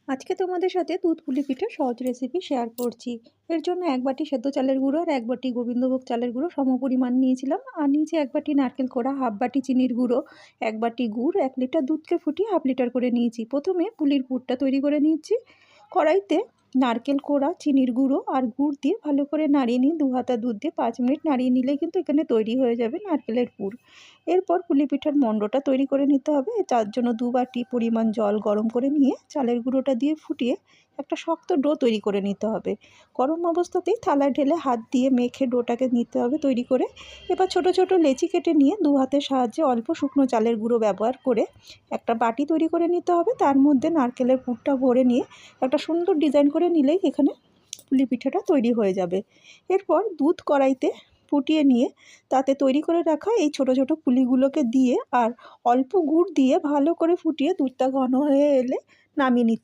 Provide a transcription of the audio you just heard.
আজকে তোমাদের সাথে দুধ পুলি পিঠার সহজ রেসিপি শেয়ার করছি। এর জন্য 1 বাটি সেদ্ধ চালের গুঁড়ো আর 1 বাটি গোবিন্দভোগ চালের গুঁড়ো সমপরিমাণ নিয়েছিলাম। আর নিয়েছি 1 বাটি নারকেল কোড়া, হাফ বাটি চিনির গুঁড়ো, 1 বাটি গুড়, 1 লিটার দুধকে ফুটিয়ে হাফ লিটার করে নিয়েছি। প্রথমে পুলির পুরটা তৈরি করে নিচ্ছি। কড়াইতে নারকেল কোড়া, চিনির গুঁড়ো আর গুড় দিয়ে ভালো করে নাড়িয়ে নিয়ে 2 হাতা দুধ দিয়ে 5 মিনিট নাড়িয়ে নিলে কিন্তু এখানে তৈরি হয়ে যাবে নারকেলের পুর। এরপর পুলি পিঠার মণ্ডটা তৈরি করে নিতে হবে। তার জন্য 2 বাটি পরিমাণ জল গরম করে নিয়ে চালের গুঁড়োটা দিয়ে ফুটিয়ে একটা শক্ত ডো তৈরি করে নিতে হবে। গরম অবস্থাতেই থালায় ঢেলে হাত দিয়ে মেখে ডোটাকে নিতে হবে তৈরি করে। এবার ছোট ছোট লেচি কেটে নিয়ে 2 হাতের সাহায্যে অল্প শুকনো চালের গুঁড়ো ব্যবহার করে একটা বাটি তৈরি করে নিতে হবে। তার মধ্যে নারকেলের পুরটা ভরে নিয়ে একটা সুন্দর ডিজাইন করে নিলেই এখানে পুলি পিঠাটা তৈরি হয়ে যাবে। এরপর দুধ কড়াইতে ফুটিয়ে নিয়ে তাতে তৈরি করে রাখা এই ছোট ছোট পুলিগুলোকে দিয়ে আর অল্প গুড় দিয়ে ভালো করে ফুটিয়ে দুধটা ঘন হয়ে এলে নামিয়ে নিতে